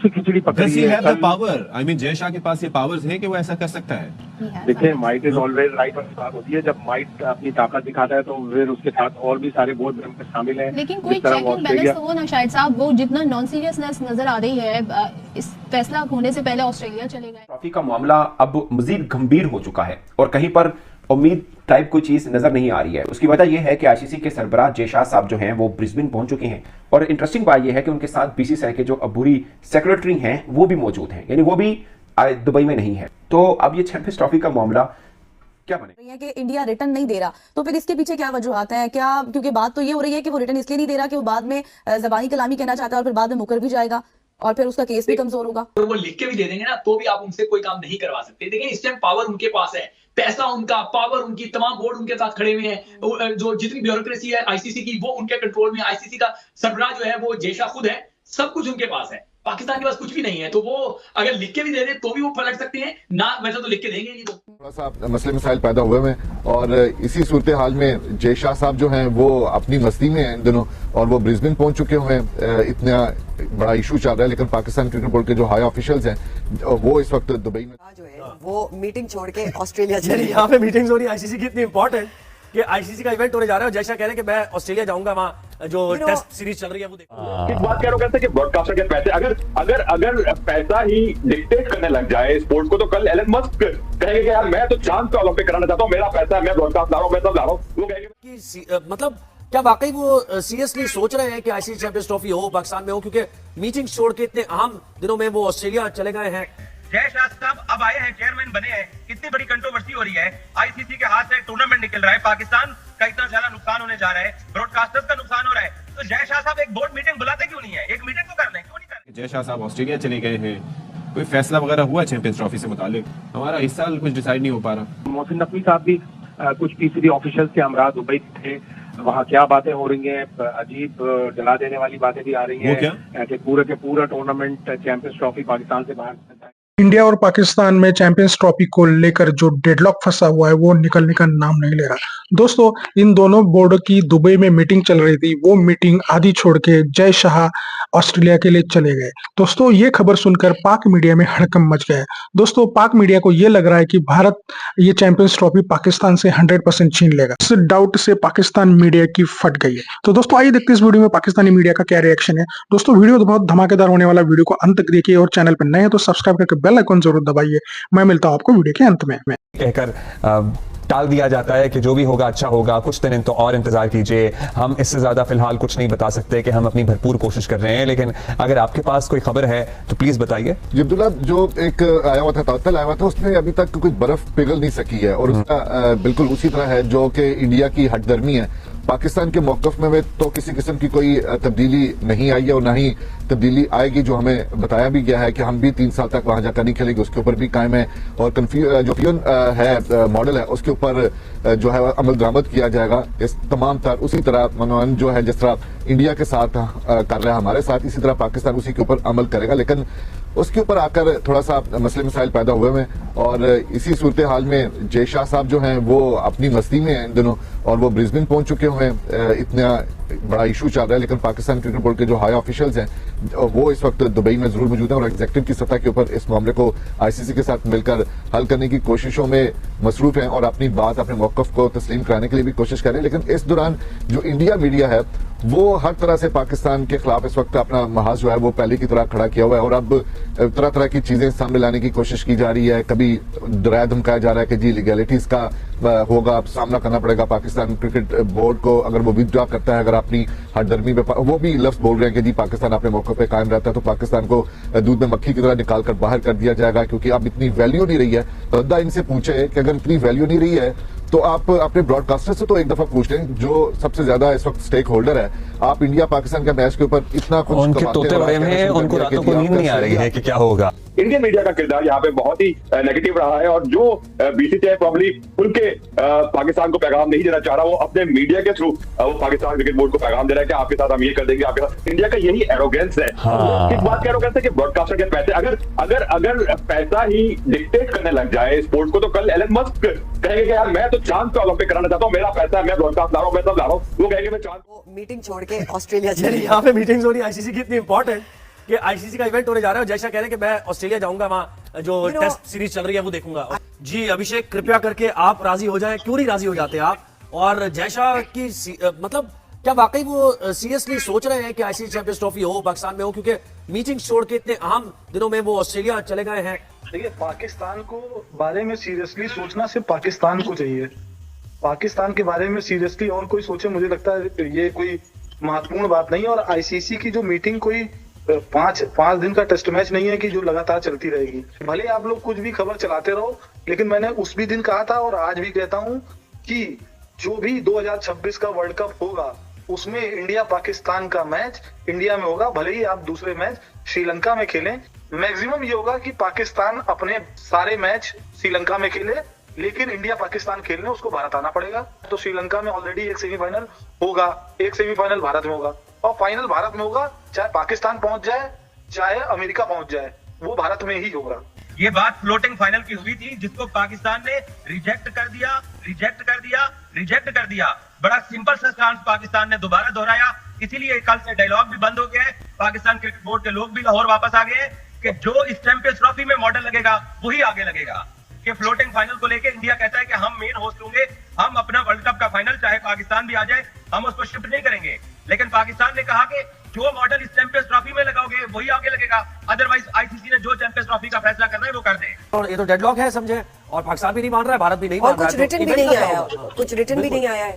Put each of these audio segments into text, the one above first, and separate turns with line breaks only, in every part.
से खिचड़ी पकड़ी है।
Power, I mean Jay Shah के पास ये पावर्स है कि वो ऐसा कर सकता है।
देखिए, माइट इज ऑलवेज राइट वाली बात होती है। जब माइट अपनी ताकत दिखाता है तो फिर उसके साथ और भी सारे बोर्ड मेंबर शामिल हैं।
लेकिन कोई चेक एंड बैलेंस तो हो ना शायद साहब, वो जितना नॉन सीरियसनेस नजर आ रही है इस फैसला होने से पहले ऑस्ट्रेलिया चले गए।
ट्रॉफी का मामला अब मजीद गंभीर हो चुका है और कहीं पर उम्मीद टाइप कोई चीज नजर नहीं आ रही है। उसकी वजह यह है कि आईसीसी के सरबराह जय शाह साहब जो हैं वो ब्रिस्बेन पहुंच चुके हैं और इंटरेस्टिंग बात यह है कि उनके साथ बीसीसीआई के जो अबूरी सेक्रेटरी हैं वो भी मौजूद हैं, यानी वो भी दुबई में नहीं है। तो अब ये चैंपियंस ट्रॉफी का मामला क्या बने
कि इंडिया रिटर्न नहीं दे रहा, तो फिर इसके पीछे क्या वजूहत हैं? क्या क्योंकि बात तो ये हो रही है कि वो रिटर्न इसलिए नहीं दे रहा कि वो बाद में ज़बानी कलामी कहना चाहता है और फिर बाद में मुकर भी जाएगा और फिर उसका केस भी कमजोर होगा।
और वो लिख के भी दे देंगे ना तो भी आप उनसे कोई काम नहीं करवा सकते। देखिए, इस टाइम पावर उनके पास है, पैसा उनका, पावर उनकी, तमाम बोर्ड उनके साथ खड़े हुए हैं। जो जितनी ब्यूरोक्रेसी है आईसीसी की वो उनके कंट्रोल में। आईसीसी का सरबराह जो है वो जय शाह खुद है, सब कुछ उनके पास है। पाकिस्तान के पास कुछ भी नहीं है, तो वो अगर लिख के भी दे दे तो भी वो पलट सकते हैं ना, वैसे तो लिख के देंगे नहीं। तो
थोड़ा सा मसले मसाइल पैदा हुए हैं और इसी सूरत हाल में जय शाह साहब जो हैं वो अपनी मस्ती में हैं इन दिनों और वो ब्रिस्बेन पहुंच चुके हुए हैं। इतना बड़ा इशू चल रहा है, लेकिन पाकिस्तान क्रिकेट बोर्ड के जो हाई ऑफिशियल्स हैं वो इस वक्त दुबई में
जो है वो मीटिंग छोड़ के ऑस्ट्रेलिया चले।
यहाँ पे मीटिंग्स हो रही है आईसीसी की, इतनी इंपॉर्टेंट कि आईसीसी का इवेंट होने जा रहा है और जय शाह कह रहे हैं कि मैं ऑस्ट्रेलिया जाऊंगा, वहाँ जो टेस्ट सीरीज चल रही है वो देखूंगा।
एक बात कह रहा हूँ कि ब्रॉडकास्टर के पैसे अगर पैसा ही डिक्टेट करने लग जाए स्पोर्ट्स को, तो कल एलन मस्क कहेंगे कि यार मैं तो चांद पे ओलंपिक कराना चाहता हूँ, मेरा पैसा है, मैं ब्रॉडकास्ट ला रहा हूँ, मैं सब ला रहा हूँ। वो कहेंगे
मतलब क्या वाकई वो सीरियसली सोच रहे हैं कि आईसीसी चैंपियंस ट्रॉफी हो पाकिस्तान में हो, क्योंकि मीटिंग छोड़ के इतने अहम दिनों में वो ऑस्ट्रेलिया चले गए हैं।
जय शाह साहब अब आए हैं, चेयरमैन बने हैं, कितनी बड़ी कंट्रोवर्सी हो रही है। आईसीसी के हाथ से टूर्नामेंट निकल रहा है, पाकिस्तान का इतना सारा नुकसान होने जा रहा है, ब्रॉडकास्टर्स का नुकसान हो रहा है, तो जय शाह साहब एक बोर्ड मीटिंग बुलाते क्यों नहीं है? एक मीटिंग तो कर लें, क्यों नहीं कर रहे?
जय शाह साहब ऑस्ट्रेलिया चले गए हैं, कोई फैसला वगैरह हुआ चैंपियंस ट्रॉफी से मुतालिक? हमारा इस साल कुछ डिसाइड नहीं हो पा रहा।
मोहसिन नकवी साहब भी कुछ पीसीबी ऑफिशियल्स के हमरा दुबई थे, वहाँ क्या बातें हो रही हैं, अजीब जला देने वाली बातें भी आ रही हैं कि पूरे के पूरा टूर्नामेंट चैंपियंस ट्रॉफी पाकिस्तान से बाहर।
इंडिया और पाकिस्तान में चैंपियंस ट्रॉफी को लेकर जो डेडलॉक फंसा हुआ है वो निकलने का नाम नहीं ले रहा। दोस्तों, इन दोनों बोर्ड की दुबई में मीटिंग चल रही थी, वो मीटिंग आधी छोड़ के जय शाह ऑस्ट्रेलिया के लिए चले गए। दोस्तों, ये खबर सुनकर पाक मीडिया में हड़कंप मच गया है। दोस्तों, पाक मीडिया को ये लग रहा है कि भारत ये चैंपियंस ट्रॉफी पाकिस्तान से 100% छीन लेगा। इस डाउट से पाकिस्तान मीडिया की फट गई है। तो दोस्तों, आइए देखते हैं इस वीडियो में पाकिस्तानी मीडिया का क्या रिएक्शन है। दोस्तों, वीडियो तो बहुत धमाकेदार होने वाला, वीडियो को अंत तक देखिए और चैनल पर नए हैं तो सब्सक्राइब करके बेल आइकन जरूर दबाइए। मैं मिलता हूं आपको वीडियो के अंत में।
कहकर टाल दिया जाता है कि जो भी होगा अच्छा होगा, कुछ दिन तो और इंतजार कीजिए, हम इससे ज्यादा फिलहाल कुछ नहीं बता सकते कि हम अपनी भरपूर कोशिश कर रहे हैं, लेकिन अगर आपके पास कोई खबर है तो प्लीज बताइए।
अब्दुल्ला, जो एक आया हुआ था तातल आया हुआ था, उसमें अभी तक कुछ बर्फ पिघल नहीं सकी है और उसका बिल्कुल उसी तरह है जो कि इंडिया की हटदर्मी है। पाकिस्तान के मौकफ में तो किसी किस्म की कोई तब्दीली नहीं आई है और ना ही तब्दीली आएगी। जो हमें बताया भी गया है कि हम भी 3 साल तक वहां जाकर नहीं खेलेंगे, उसके ऊपर भी कायम है और जो फ्यूजन है मॉडल है उसके ऊपर जो है अमल दरामद किया जाएगा। इस तमाम तर उसी तरह मनोरंजन जो है जिस तरह इंडिया के साथ कर रहा है हमारे साथ, इसी तरह पाकिस्तान उसी के ऊपर अमल करेगा। लेकिन उसके ऊपर आकर थोड़ा सा मसले मसाइल पैदा हुए हैं और इसी सूरत हाल में जय शाह साहब जो हैं वो अपनी मस्ती में हैं इन दिनों और वो ब्रिस्बेन पहुंच चुके हुए हैं। इतना बड़ा इशू चल रहा है, लेकिन पाकिस्तान क्रिकेट बोर्ड के जो हाई ऑफिशियल्स हैं वो इस वक्त दुबई में जरूर मौजूद हैं और एग्जीक्यूटिव की सतह के ऊपर इस मामले को आईसीसी के साथ मिलकर हल करने की कोशिशों में मसरूफ हैं और अपनी बात, अपने मौकफ को तस्लीम कराने के लिए भी कोशिश कर रहे हैं। लेकिन इस दौरान जो इंडिया मीडिया है वो हर तरह से पाकिस्तान के खिलाफ इस वक्त अपना महाज जो है वो पहले की तरह खड़ा किया हुआ है और अब तरह तरह की चीजें सामने लाने की कोशिश की जा रही है। कभी डराया धमकाया जा रहा है कि जी लीगैलिटीज का होगा, सामना करना पड़ेगा पाकिस्तान क्रिकेट बोर्ड को अगर वो विथड्रॉ करता है, अगर अपनी हटदर्मी में वो भी लफ्ज बोल रहे हैं कि जी पाकिस्तान अपने मौके पे कायम रहता है तो पाकिस्तान को दूध में मक्खी की तरह निकाल कर बाहर कर दिया जाएगा, क्योंकि अब इतनी वैल्यू नहीं रही है। तो इनसे पूछे कि अगर इतनी वैल्यू नहीं रही है तो आप अपने ब्रॉडकास्टर से तो एक दफा पूछ लें जो सबसे ज्यादा इस वक्त स्टेक होल्डर है। आप इंडिया पाकिस्तान के मैच के ऊपर इतना कुछ
उनके तोते बड़े में उनको रातों को नींद नहीं आ रही है कि क्या होगा।
इंडियन मीडिया का किरदार यहाँ पे बहुत ही नेगेटिव रहा है और जो बीसीसीआई प्रॉब्ली खुल के पाकिस्तान को पैगाम नहीं देना चाह रहा, वो अपने मीडिया के थ्रू वो पाकिस्तान क्रिकेट बोर्ड को पैगाम दे रहा है कि आपके साथ हम ये कर देंगे, आपके साथ। इंडिया का यही एरोगेंस है। किस बात का एरोगेंस है कि ब्रॉडकास्टर के पैसे अगर पैसा ही डिक्टेट करने लग जाए स्पोर्ट्स को, तो कल एलन मस्क कहेंगे कि यार मैं तो चांद पे ओलंपिक कराना चाहता हूँ, मेरा पैसा है, मैं ब्रॉडकास्ट ला रहा हूँ, मैं सब ला रहा हूँ। वो कहेंगे मैं चांद।
मीटिंग छोड़ के ऑस्ट्रेलिया चले।
यहाँ पे मीटिंग्स हो रही है आईसीसी की, इतनी इंपॉर्टेंट कि आईसीसी का इवेंट होने जा रहा है, जैसा कह रहे हैं कि मैं ऑस्ट्रेलिया जाऊंगा, वहां जो टेस्ट सीरीज चल रही है वो देखूंगा। जी अभिषेक, कृपया करके आप राजी हो जाएं। क्यों नहीं राजी हो जाते आप? और जयशाह की मतलब क्या वाकई वो सीरियसली सोच रहे हैं कि आईसीसी चैंपियंस ट्रॉफी हो, पाकिस्तान में हो, क्योंकि मीटिंग छोड़ के इतने अहम दिनों में वो ऑस्ट्रेलिया चले गए हैं?
देखिए, पाकिस्तान को बारे में सीरियसली सोचना सिर्फ पाकिस्तान को चाहिए। पाकिस्तान के बारे में सीरियसली और कोई सोचे, मुझे लगता है ये कोई महत्वपूर्ण बात नहीं है। और आईसीसी की जो मीटिंग कोई पांच दिन का टेस्ट मैच नहीं है कि जो लगातार चलती रहेगी। भले आप लोग कुछ भी खबर चलाते रहो, लेकिन मैंने उस भी दिन कहा था और आज भी कहता हूं कि जो भी 2026 का वर्ल्ड कप होगा उसमें इंडिया पाकिस्तान का मैच इंडिया में होगा। भले ही आप दूसरे मैच श्रीलंका में खेलें, मैक्सिमम ये होगा कि पाकिस्तान अपने सारे मैच श्रीलंका में खेले, लेकिन इंडिया पाकिस्तान खेलने उसको भारत आना पड़ेगा। तो श्रीलंका में ऑलरेडी एक सेमीफाइनल होगा, एक सेमीफाइनल भारत में होगा और फाइनल भारत में होगा। चाहे पाकिस्तान पहुंच जाए चाहे अमेरिका पहुंच जाए, वो भारत में ही होगा।
ये बात फ्लोटिंग फाइनल की हुई थी, जिसको पाकिस्तान ने रिजेक्ट कर दिया, रिजेक्ट कर दिया, रिजेक्ट कर दिया। बड़ा सिंपल सा स्टांस पाकिस्तान ने दोबारा दोहराया, इसीलिए कल से डायलॉग भी बंद हो गया है। पाकिस्तान क्रिकेट बोर्ड के लोग भी लाहौर वापस आ गए हैं कि जो इस चैंपियंस ट्रॉफी में मॉडल लगेगा वही आगे लगेगा। कि फ्लोटिंग फाइनल को लेके इंडिया कहता है कि हम मेन होस्ट होंगे, हम अपना वर्ल्ड कप का फाइनल चाहे पाकिस्तान भी आ जाए हम उसको शिफ्ट नहीं करेंगे। लेकिन पाकिस्तान ने कहा कि जो मॉडल इस चैंपियंस ट्रॉफी में लगाओगे वही आगे लगेगा, अदरवाइज आईसीसी ने जो चैंपियंस ट्रॉफी का फैसला करना है वो कर दे।
और ये तो डेडलॉक है, समझे, और पाकिस्तान भी नहीं मान रहा है, भारत भी नहीं मान रहा है।
कुछ रिटर्न भी नहीं आया, कुछ रिटर्न भी नहीं आया है।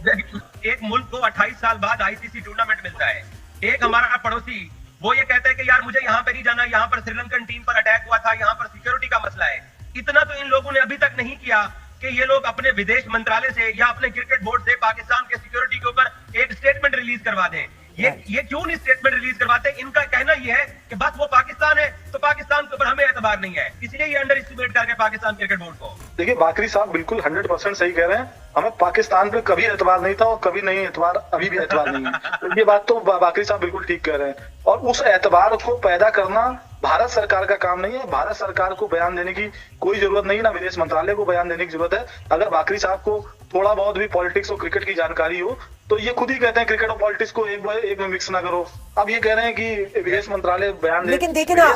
एक मुल्क को 28 साल बाद आईसीसी टूर्नामेंट मिलता है। एक हमारा पड़ोसी वो ये कहता है कि यार मुझे यहाँ पे नहीं जाना, यहाँ पर श्रीलंकन टीम पर अटैक हुआ था, यहाँ पर सिक्योरिटी का मसला है। इतना तो इन लोगों ने अभी तक नहीं किया कि ये लोग अपने विदेश मंत्रालय से या अपने क्रिकेट बोर्ड से पाकिस्तान के सिक्योरिटी के ऊपर एक स्टेटमेंट रिलीज करवा दें। ये क्यों नहीं स्टेटमेंट रिलीज करवाते? इनका कहना ये है कि बस वो पाकिस्तान है तो पाकिस्तान के ऊपर हमें एतबार नहीं है, इसलिए ये अंडर एस्टिमेट करके पाकिस्तान क्रिकेट बोर्ड को।
देखिए, बाकरी साहब बिल्कुल 100% सही कह रहे हैं। हमें पाकिस्तान पे कभी एतबार नहीं था और कभी नहीं एतबार, अभी भी एतबार नहीं है। तो ये बात तो बाकरी साहब बिल्कुल ठीक कह रहे हैं। और उस एतबार को पैदा करना भारत सरकार का काम नहीं है। भारत सरकार को बयान देने की कोई जरूरत नहीं है, ना विदेश मंत्रालय को बयान देने की जरूरत है। अगर बाकरी साहब को थोड़ा बहुत भी पॉलिटिक्स और क्रिकेट की जानकारी हो तो ये खुद ही कहते हैं क्रिकेट और पॉलिटिक्स को एक में मिक्स ना करो। अब ये कह रहे हैं कि विदेश मंत्रालय बयान दे,
लेकिन देखिए ना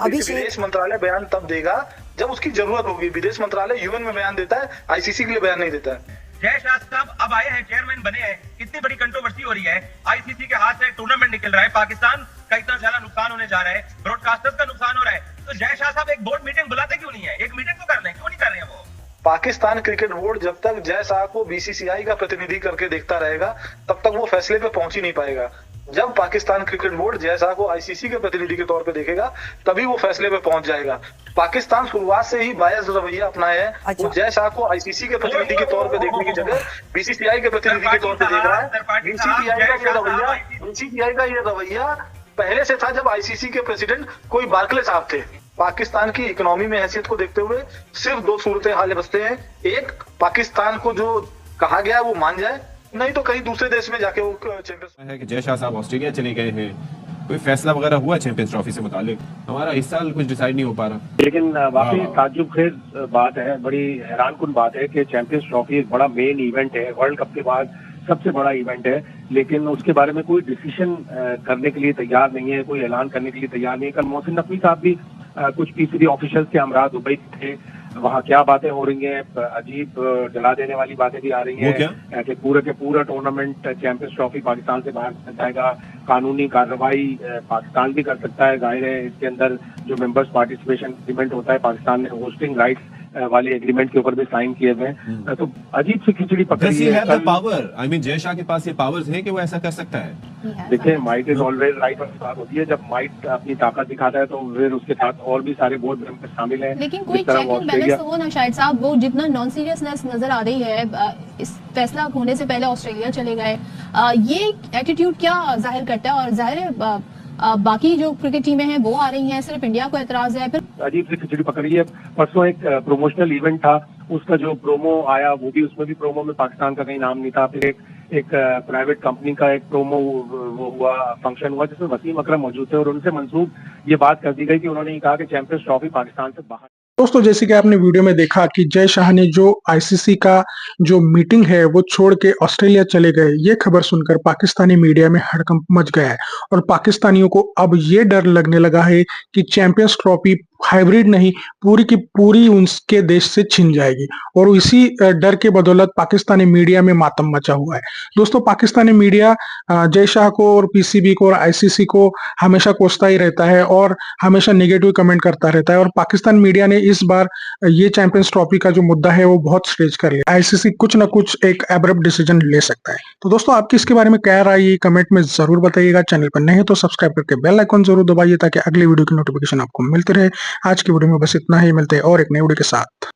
विदेश मंत्रालय बयान तब देगा जब उसकी जरूरत होगी। विदेश मंत्रालय यूएन में बयान देता है, आईसीसी के लिए बयान नहीं देता है।
जयशाह साहब अब आए हैं, चेयरमैन बने हैं, कितनी बड़ी कंट्रोवर्सी हो रही है। आईसीसी के हाथ से टूर्नामेंट निकल रहा है, पाकिस्तान का इतना ज्यादा नुकसान होने जा रहा है, ब्रॉडकास्टर्स का नुकसान हो रहा है, तो जयशाह साहब एक बोर्ड मीटिंग बुलाते क्यों नहीं है? एक मीटिंग तो कर लें, क्यों नहीं कर रहे हैं वो?
पाकिस्तान क्रिकेट बोर्ड जब तक जय शाह को बीसीसीआई का प्रतिनिधि करके देखता रहेगा तब तक वो फैसले पे पहुंच ही नहीं पाएगा। जब पाकिस्तान क्रिकेट बोर्ड जय शाह को आईसीसी के प्रतिनिधि के तौर पे देखेगा तभी वो फैसले पे पहुंच जाएगा। पाकिस्तान शुरुआत से ही बायस रवैया अपनाया है। वो जय शाह को आईसीसी के प्रतिनिधि के तौर पे देखने की जगह बीसीसीआई के प्रतिनिधि के तौर पे देख रहा है। बीसीसीआई का ये रवैया पहले से था जब आईसीसी के प्रेसिडेंट कोई बार्कले साहब थे। पाकिस्तान की इकोनॉमी में हैसियत को देखते हुए सिर्फ दो सूरतें हाल बसते हैं, एक पाकिस्तान को जो कहा गया वो मान जाए, नहीं तो कहीं दूसरे देश में जाके वो चैंपियंस
है कि जयशाह साहब ऑस्ट्रेलिया चले गए हैं। कोई फैसला वगैरह हुआ चैंपियंस ट्रॉफी से मुतालिक? हमारा इस साल कुछ डिसाइड नहीं हो पा रहा।
लेकिन वाकई ताज्जुब खेज बात है, बड़ी हैरानकुन बात है कि चैंपियंस ट्रॉफी एक बड़ा मेन इवेंट है, वर्ल्ड कप के बाद सबसे बड़ा इवेंट है, लेकिन उसके बारे में कोई डिसीजन करने के लिए तैयार नहीं है, कोई ऐलान करने के लिए तैयार नहीं है। कल मोहसिन नकवी साहब भी कुछ पीसीबी ऑफिशियल्स के हमरा दुबई थे, वहाँ क्या बातें हो रही हैं, अजीब जला देने वाली बातें भी आ रही हैं कि पूरे के पूरा टूर्नामेंट चैंपियंस ट्रॉफी पाकिस्तान से बाहर जाएगा, कानूनी कार्रवाई पाकिस्तान भी कर सकता है। जाहिर है इसके अंदर जो मेंबर्स पार्टिसिपेशन एग्रीमेंट होता है, पाकिस्तान ने होस्टिंग राइट्स वाले एग्रीमेंट के ऊपर भी साइन किए हुए हैं, तो अजीब सी खिचड़ी पकड़ी है।
पावर, आई मीन जयशाह के पास ये पावर्स है कि वो ऐसा कर सकता है।
देखिए, माइट इज ऑलवेज राइट वाली बात होती है, जब माइट अपनी ताकत दिखाता है तो फिर उसके साथ और भी सारे बोर्ड मेंबर शामिल हैं।
लेकिन कोई चेक एंड बैलेंस तो हो ना शायद साहब, वो जितना नॉन सीरियसनेस नजर आ रही है इस फैसला होने से पहले ऑस्ट्रेलिया चले गए, ये एटीट्यूड क्या जाहिर करता है? और जाहिर है बाकी जो क्रिकेट टीमें हैं वो आ रही हैं, सिर्फ इंडिया को एतराज है। फिर
अजीब सी खिचड़ी पकड़ी है। परसों एक प्रोमोशनल इवेंट था, उसका जो प्रोमो आया वो भी, उसमें भी प्रोमो में पाकिस्तान का कहीं नाम नहीं था। फिर एक प्राइवेट कंपनी का एक प्रोमो वो हुआ, फंक्शन हुआ जिसमें वसीम अकरम मौजूद थे और उनसे मंसूब ये बात कर दी गई कि उन्होंने ये कहा कि चैंपियंस ट्रॉफी पाकिस्तान से बाहर
दोस्तों जैसे कि आपने वीडियो में देखा कि जय शाह ने जो आईसीसी का जो मीटिंग है वो छोड़ के ऑस्ट्रेलिया चले गए, ये खबर सुनकर पाकिस्तानी मीडिया में हड़कंप मच गया है और पाकिस्तानियों को अब ये डर लगने लगा है कि चैंपियंस ट्रॉफी हाइब्रिड नहीं पूरी की पूरी उनके देश से छिन जाएगी और इसी डर के बदौलत पाकिस्तानी मीडिया में मातम मचा हुआ है। दोस्तों पाकिस्तानी मीडिया जय शाह को और पीसीबी को और आईसीसी को हमेशा कोसता ही रहता है और हमेशा नेगेटिव कमेंट करता रहता है और पाकिस्तान मीडिया ने इस बार ये चैंपियंस ट्रॉफी का जो मुद्दा है वो बहुत स्ट्रेच कर लिया। आईसीसी कुछ ना कुछ एक एब्रप्ट डिसीजन ले सकता है। तो दोस्तों आपकी इसके बारे में क्या राय है कमेंट में जरूर बताइएगा। चैनल पर नए हैं तो सब्सक्राइब करके बेल आइकन जरूर दबाइए ताकि अगली वीडियो की नोटिफिकेशन आपको मिलती रहे। आज की वीडियो में बस इतना ही, मिलते हैं और एक नई वीडियो के साथ।